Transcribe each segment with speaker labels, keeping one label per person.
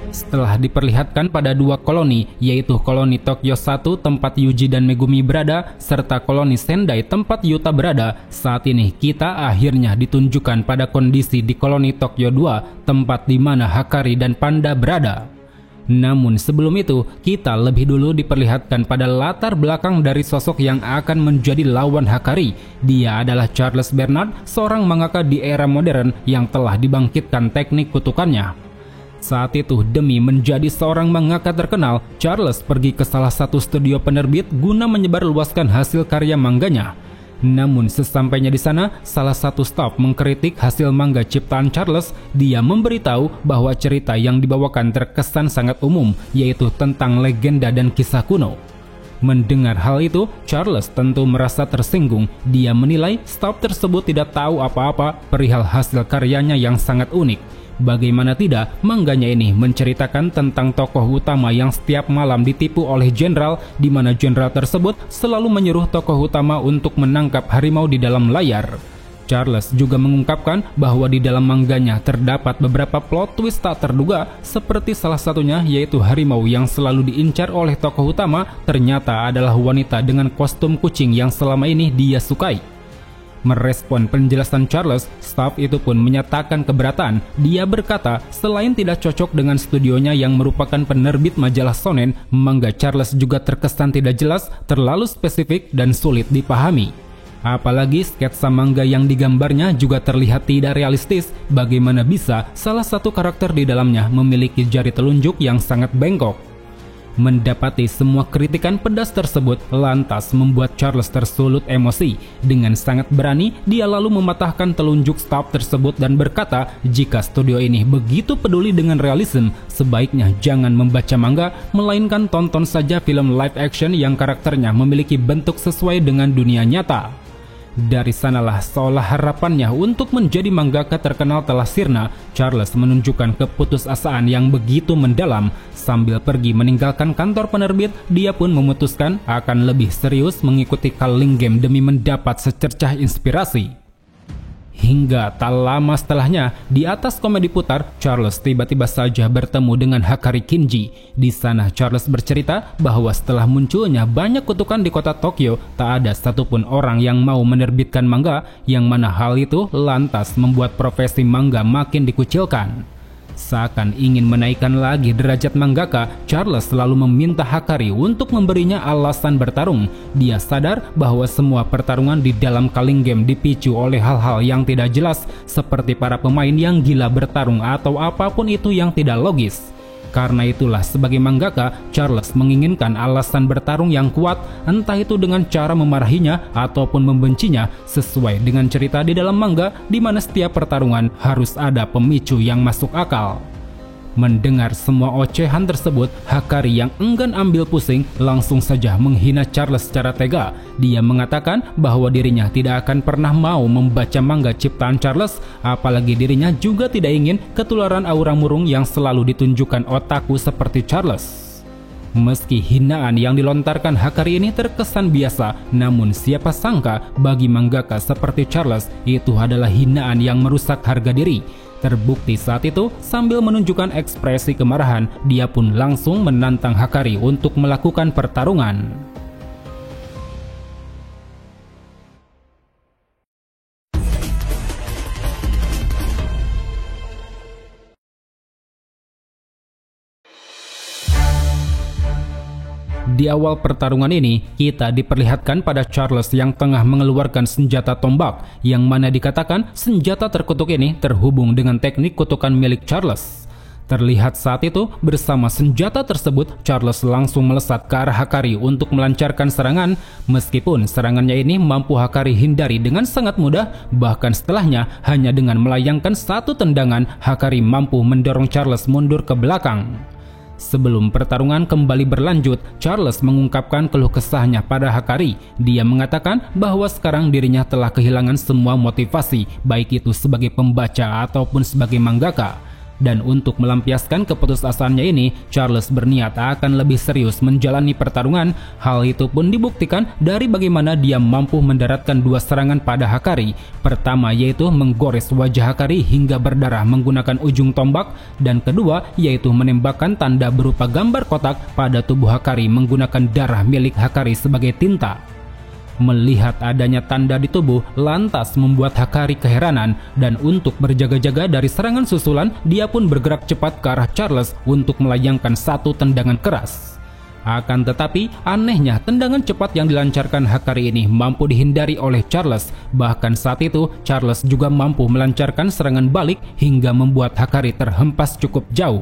Speaker 1: Setelah diperlihatkan pada dua koloni, yaitu koloni Tokyo 1 tempat Yuji dan Megumi berada, serta koloni Sendai tempat Yuta berada, saat ini kita akhirnya ditunjukkan pada kondisi di koloni Tokyo 2 tempat di mana Hakari dan Panda berada. Namun sebelum itu, kita lebih dulu diperlihatkan pada latar belakang dari sosok yang akan menjadi lawan Hakari. Dia adalah Charles Bernard, seorang mangaka di era modern yang telah dibangkitkan teknik kutukannya. Saat itu, demi menjadi seorang mangaka terkenal, Charles pergi ke salah satu studio penerbit guna menyebarluaskan hasil karya mangganya. Namun sesampainya di sana, salah satu staf mengkritik hasil manga ciptaan Charles. Dia memberitahu bahwa cerita yang dibawakan terkesan sangat umum, yaitu tentang legenda dan kisah kuno. Mendengar hal itu, Charles tentu merasa tersinggung. Dia menilai staf tersebut tidak tahu apa-apa perihal hasil karyanya yang sangat unik. Bagaimana tidak, mangganya ini menceritakan tentang tokoh utama yang setiap malam ditipu oleh jenderal, di mana jenderal tersebut selalu menyuruh tokoh utama untuk menangkap harimau di dalam layar. Charles juga mengungkapkan bahwa di dalam mangganya terdapat beberapa plot twist tak terduga, seperti salah satunya yaitu harimau yang selalu diincar oleh tokoh utama ternyata adalah wanita dengan kostum kucing yang selama ini dia sukai. Merespon penjelasan Charles, staf itu pun menyatakan keberatan. Dia berkata, selain tidak cocok dengan studionya yang merupakan penerbit majalah shonen, manga Charles juga terkesan tidak jelas, terlalu spesifik dan sulit dipahami. Apalagi sketsa manga yang digambarnya juga terlihat tidak realistis. Bagaimana bisa salah satu karakter di dalamnya memiliki jari telunjuk yang sangat bengkok? Mendapati semua kritikan pedas tersebut lantas membuat Charles tersulut emosi. Dengan sangat berani, dia lalu mematahkan telunjuk staf tersebut dan berkata, jika studio ini begitu peduli dengan realisme, sebaiknya jangan membaca manga, melainkan tonton saja film live action yang karakternya memiliki bentuk sesuai dengan dunia nyata. Dari sanalah seolah harapannya untuk menjadi mangaka terkenal telah sirna. Charles menunjukkan keputusasaan yang begitu mendalam. Sambil pergi meninggalkan kantor penerbit, dia pun memutuskan akan lebih serius mengikuti Culling Game demi mendapat secercah inspirasi. Hingga tak lama setelahnya, di atas komedi putar, Charles tiba-tiba saja bertemu dengan Hakari Kinji. Di sana Charles bercerita bahwa setelah munculnya banyak kutukan di kota Tokyo, tak ada satupun orang yang mau menerbitkan manga, yang mana hal itu lantas membuat profesi manga makin dikucilkan. Seakan ingin menaikkan lagi derajat mangaka, Charles selalu meminta Hakari untuk memberinya alasan bertarung. Dia sadar bahwa semua pertarungan di dalam Culling Game dipicu oleh hal-hal yang tidak jelas, seperti para pemain yang gila bertarung atau apapun itu yang tidak logis. Karena itulah sebagai mangaka, Charles menginginkan alasan bertarung yang kuat, entah itu dengan cara memarahinya ataupun membencinya, sesuai dengan cerita di dalam manga di mana setiap pertarungan harus ada pemicu yang masuk akal. Mendengar semua ocehan tersebut, Hakari yang enggan ambil pusing langsung saja menghina Charles secara tega. Dia mengatakan bahwa dirinya tidak akan pernah mau membaca manga ciptaan Charles, apalagi dirinya juga tidak ingin ketularan aura murung yang selalu ditunjukkan otaku seperti Charles. Meski hinaan yang dilontarkan Hakari ini terkesan biasa, namun siapa sangka bagi mangaka seperti Charles itu adalah hinaan yang merusak harga diri. Terbukti saat itu, sambil menunjukkan ekspresi kemarahan, dia pun langsung menantang Hakari untuk melakukan pertarungan. Di awal pertarungan ini, kita diperlihatkan pada Charles yang tengah mengeluarkan senjata tombak, yang mana dikatakan senjata terkutuk ini terhubung dengan teknik kutukan milik Charles. Terlihat saat itu, bersama senjata tersebut, Charles langsung melesat ke arah Hakari untuk melancarkan serangan. Meskipun serangannya ini mampu Hakari hindari dengan sangat mudah, bahkan setelahnya hanya dengan melayangkan satu tendangan, Hakari mampu mendorong Charles mundur ke belakang. Sebelum pertarungan kembali berlanjut, Charles mengungkapkan keluh kesahnya pada Hakari. Dia mengatakan bahwa sekarang dirinya telah kehilangan semua motivasi, baik itu sebagai pembaca ataupun sebagai mangaka. Dan untuk melampiaskan keputusasaannya ini, Charles berniat akan lebih serius menjalani pertarungan. Hal itu pun dibuktikan dari bagaimana dia mampu mendaratkan dua serangan pada Hakari. Pertama yaitu menggores wajah Hakari hingga berdarah menggunakan ujung tombak, dan kedua yaitu menembakkan tanda berupa gambar kotak pada tubuh Hakari menggunakan darah milik Hakari sebagai tinta. Melihat adanya tanda di tubuh lantas membuat Hakari keheranan, dan untuk berjaga-jaga dari serangan susulan, dia pun bergerak cepat ke arah Charles untuk melayangkan satu tendangan keras. Akan tetapi anehnya tendangan cepat yang dilancarkan Hakari ini mampu dihindari oleh Charles. Bahkan saat itu Charles juga mampu melancarkan serangan balik hingga membuat Hakari terhempas cukup jauh.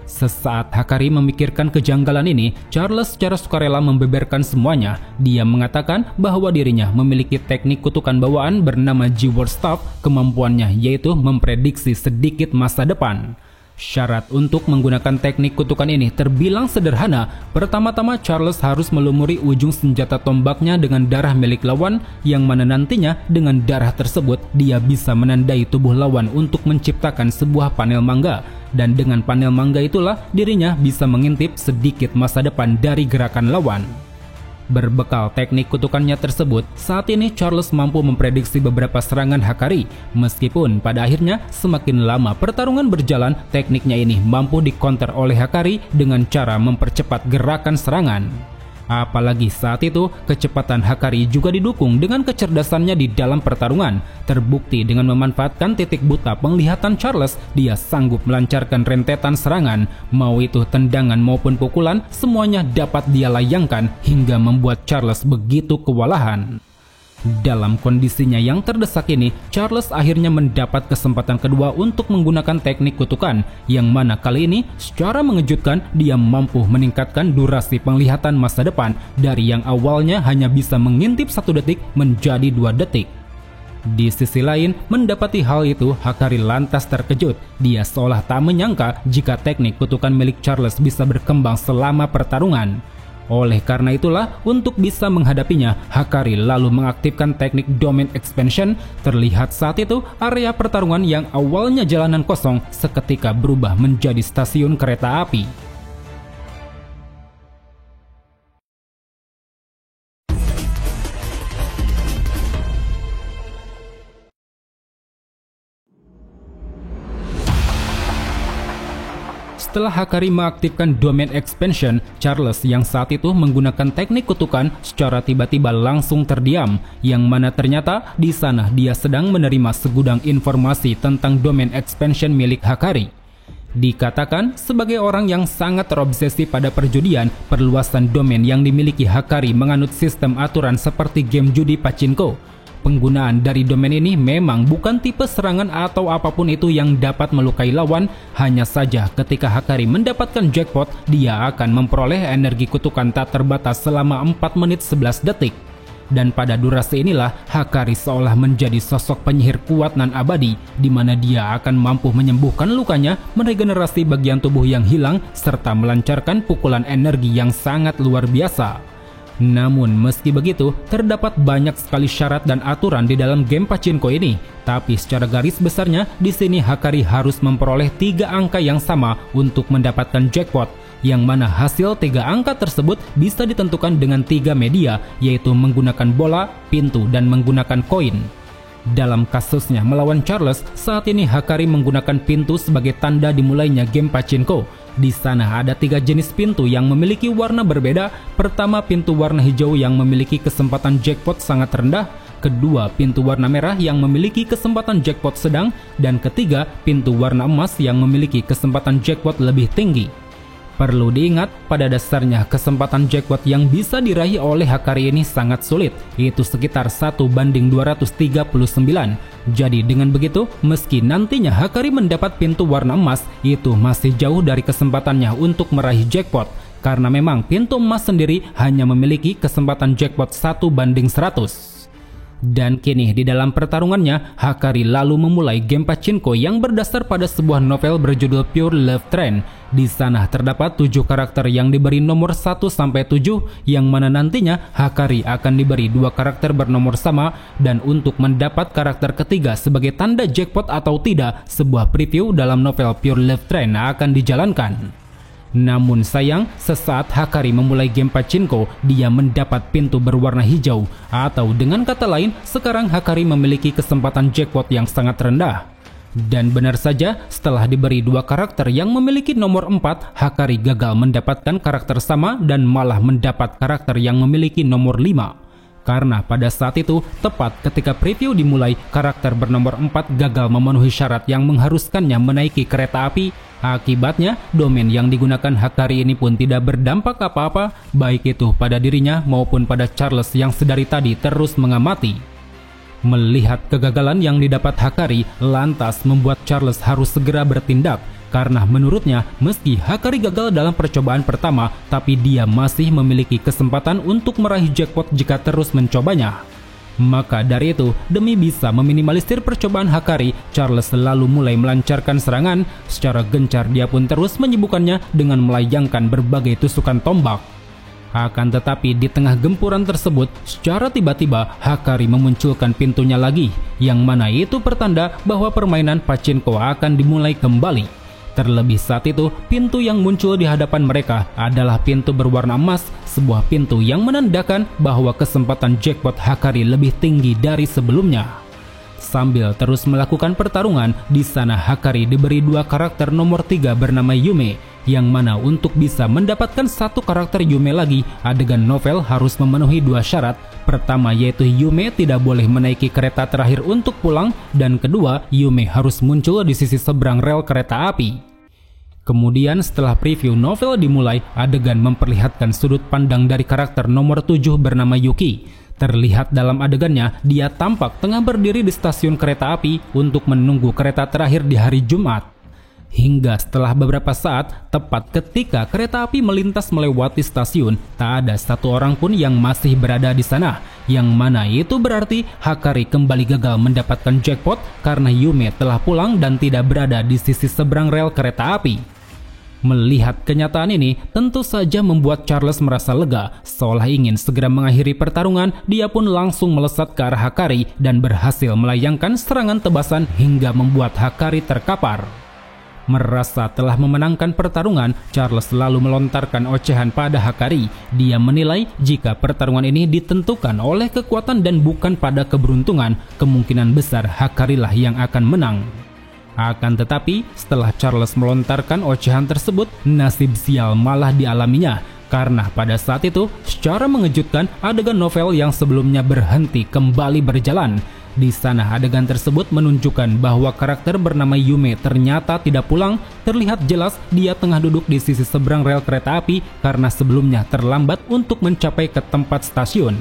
Speaker 1: Sesaat Hakari memikirkan kejanggalan ini, Charles secara sukarela membeberkan semuanya. Dia mengatakan bahwa dirinya memiliki teknik kutukan bawaan bernama G-Word Staff. Kemampuannya yaitu memprediksi sedikit masa depan. Syarat untuk menggunakan teknik kutukan ini terbilang sederhana. Pertama-tama Charles harus melumuri ujung senjata tombaknya dengan darah milik lawan, yang mana nantinya dengan darah tersebut dia bisa menandai tubuh lawan untuk menciptakan sebuah panel mangga. Dan dengan panel mangga itulah dirinya bisa mengintip sedikit masa depan dari gerakan lawan. Berbekal teknik kutukannya tersebut, saat ini Charles mampu memprediksi beberapa serangan Hakari. Meskipun pada akhirnya semakin lama pertarungan berjalan, tekniknya ini mampu dikonter oleh Hakari dengan cara mempercepat gerakan serangan. Apalagi saat itu, kecepatan Hakari juga didukung dengan kecerdasannya di dalam pertarungan. Terbukti dengan memanfaatkan titik buta penglihatan Charles, dia sanggup melancarkan rentetan serangan. Mau itu tendangan maupun pukulan, semuanya dapat dia layangkan hingga membuat Charles begitu kewalahan. Dalam kondisinya yang terdesak ini, Charles akhirnya mendapat kesempatan kedua untuk menggunakan teknik kutukan, yang mana kali ini secara mengejutkan dia mampu meningkatkan durasi penglihatan masa depan dari yang awalnya hanya bisa mengintip 1 detik menjadi 2 detik. Di sisi lain, mendapati hal itu, Hakari lantas terkejut. Dia seolah tak menyangka jika teknik kutukan milik Charles bisa berkembang selama pertarungan. Oleh karena itulah, untuk bisa menghadapinya, Hakari lalu mengaktifkan teknik Domain Expansion. Terlihat saat itu, area pertarungan yang awalnya jalanan kosong seketika berubah menjadi stasiun kereta api. Setelah Hakari mengaktifkan Domain Expansion, Charles yang saat itu menggunakan teknik kutukan secara tiba-tiba langsung terdiam, yang mana ternyata di sana dia sedang menerima segudang informasi tentang Domain Expansion milik Hakari. Dikatakan sebagai orang yang sangat terobsesi pada perjudian, perluasan domain yang dimiliki Hakari menganut sistem aturan seperti game judi pachinko. Penggunaan dari domain ini memang bukan tipe serangan atau apapun itu yang dapat melukai lawan. Hanya saja ketika Hakari mendapatkan jackpot, dia akan memperoleh energi kutukan tak terbatas selama 4 menit 11 detik. Dan pada durasi inilah Hakari seolah menjadi sosok penyihir kuat nan abadi, di mana dia akan mampu menyembuhkan lukanya, meregenerasi bagian tubuh yang hilang, serta melancarkan pukulan energi yang sangat luar biasa. Namun meski begitu, terdapat banyak sekali syarat dan aturan di dalam game pachinko ini. Tapi secara garis besarnya, di sini Hakari harus memperoleh 3 angka yang sama untuk mendapatkan jackpot, yang mana hasil 3 angka tersebut bisa ditentukan dengan 3 media, yaitu menggunakan bola, pintu, dan menggunakan koin. Dalam kasusnya melawan Charles, saat ini Hakari menggunakan pintu sebagai tanda dimulainya game pachinko. Di sana ada 3 jenis pintu yang memiliki warna berbeda. Pertama, pintu warna hijau yang memiliki kesempatan jackpot sangat rendah. Kedua, pintu warna merah yang memiliki kesempatan jackpot sedang. Dan ketiga, pintu warna emas yang memiliki kesempatan jackpot lebih tinggi. Perlu diingat, pada dasarnya kesempatan jackpot yang bisa diraih oleh Hakari ini sangat sulit, yaitu sekitar 1:239. Jadi dengan begitu, meski nantinya Hakari mendapat pintu warna emas, itu masih jauh dari kesempatannya untuk meraih jackpot, karena memang pintu emas sendiri hanya memiliki kesempatan jackpot 1:100. Dan kini di dalam pertarungannya, Hakari lalu memulai game pachinko yang berdasar pada sebuah novel berjudul Pure Love Train. Di sana terdapat 7 karakter yang diberi nomor 1 sampai 7, yang mana nantinya Hakari akan diberi 2 karakter bernomor sama, dan untuk mendapat karakter ketiga sebagai tanda jackpot atau tidak, sebuah preview dalam novel Pure Love Train akan dijalankan. Namun sayang, sesaat Hakari memulai game pachinko, dia mendapat pintu berwarna hijau, atau dengan kata lain, sekarang Hakari memiliki kesempatan jackpot yang sangat rendah. Dan benar saja, setelah diberi 2 karakter yang memiliki nomor 4, Hakari gagal mendapatkan karakter sama dan malah mendapat karakter yang memiliki nomor 5. Karena pada saat itu, tepat ketika preview dimulai, karakter bernomor 4 gagal memenuhi syarat yang mengharuskannya menaiki kereta api. Akibatnya, domain yang digunakan Hakari ini pun tidak berdampak apa-apa, baik itu pada dirinya maupun pada Charles yang sedari tadi terus mengamati. Melihat kegagalan yang didapat Hakari, lantas membuat Charles harus segera bertindak. Karena menurutnya, meski Hakari gagal dalam percobaan pertama, tapi dia masih memiliki kesempatan untuk meraih jackpot jika terus mencobanya. Maka dari itu, demi bisa meminimalisir percobaan Hakari, Charles selalu mulai melancarkan serangan. Secara gencar dia pun terus menyibukkannya dengan melayangkan berbagai tusukan tombak. Akan tetapi di tengah gempuran tersebut, secara tiba-tiba Hakari memunculkan pintunya lagi, yang mana itu pertanda bahwa permainan pachinko akan dimulai kembali. Terlebih saat itu, pintu yang muncul di hadapan mereka adalah pintu berwarna emas, sebuah pintu yang menandakan bahwa kesempatan jackpot Hakari lebih tinggi dari sebelumnya. Sambil terus melakukan pertarungan, di sana Hakari diberi 2 karakter nomor 3 bernama Yume, yang mana untuk bisa mendapatkan 1 karakter Yume lagi, adegan novel harus memenuhi 2 syarat. Pertama yaitu Yume tidak boleh menaiki kereta terakhir untuk pulang, dan kedua, Yume harus muncul di sisi seberang rel kereta api. Kemudian setelah preview novel dimulai, adegan memperlihatkan sudut pandang dari karakter nomor 7 bernama Yuki. Terlihat dalam adegannya, dia tampak tengah berdiri di stasiun kereta api untuk menunggu kereta terakhir di hari Jumat. Hingga setelah beberapa saat, tepat ketika kereta api melintas melewati stasiun, tak ada satu orang pun yang masih berada di sana. Yang mana itu berarti Hakari kembali gagal mendapatkan jackpot karena Yume telah pulang dan tidak berada di sisi seberang rel kereta api. Melihat kenyataan ini, tentu saja membuat Charles merasa lega. Seolah ingin segera mengakhiri pertarungan, dia pun langsung melesat ke arah Hakari dan berhasil melayangkan serangan tebasan hingga membuat Hakari terkapar. Merasa telah memenangkan pertarungan, Charles lalu melontarkan ocehan pada Hakari. Dia menilai jika pertarungan ini ditentukan oleh kekuatan dan bukan pada keberuntungan, kemungkinan besar Hakari lah yang akan menang. Akan tetapi, setelah Charles melontarkan ocehan tersebut, nasib sial malah dialaminya. Karena pada saat itu, secara mengejutkan, adegan novel yang sebelumnya berhenti kembali berjalan. Di sana adegan tersebut menunjukkan bahwa karakter bernama Yume ternyata tidak pulang. Terlihat jelas dia tengah duduk di sisi seberang rel kereta api karena sebelumnya terlambat untuk mencapai ke tempat stasiun.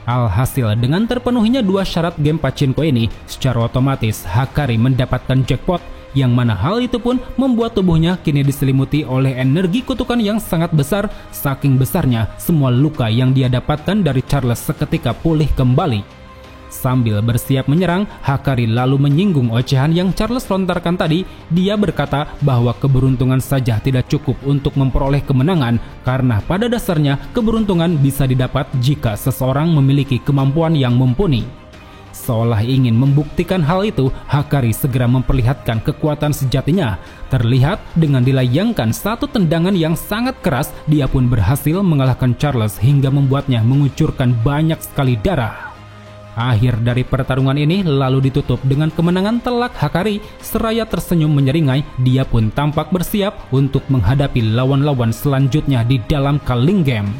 Speaker 1: Alhasil dengan terpenuhinya 2 syarat game pachinko ini, secara otomatis Hakari mendapatkan jackpot, yang mana hal itu pun membuat tubuhnya kini diselimuti oleh energi kutukan yang sangat besar. Saking besarnya, semua luka yang dia dapatkan dari Charles seketika pulih kembali. Sambil bersiap menyerang, Hakari lalu menyinggung ocehan yang Charles lontarkan tadi. Dia berkata bahwa keberuntungan saja tidak cukup untuk memperoleh kemenangan, karena pada dasarnya keberuntungan bisa didapat jika seseorang memiliki kemampuan yang mumpuni. Seolah ingin membuktikan hal itu, Hakari segera memperlihatkan kekuatan sejatinya. Terlihat dengan dilayangkan satu tendangan yang sangat keras, dia pun berhasil mengalahkan Charles hingga membuatnya mengucurkan banyak sekali darah. Akhir dari pertarungan ini lalu ditutup dengan kemenangan telak Hakari. Seraya tersenyum menyeringai, dia pun tampak bersiap untuk menghadapi lawan-lawan selanjutnya di dalam Culling Game.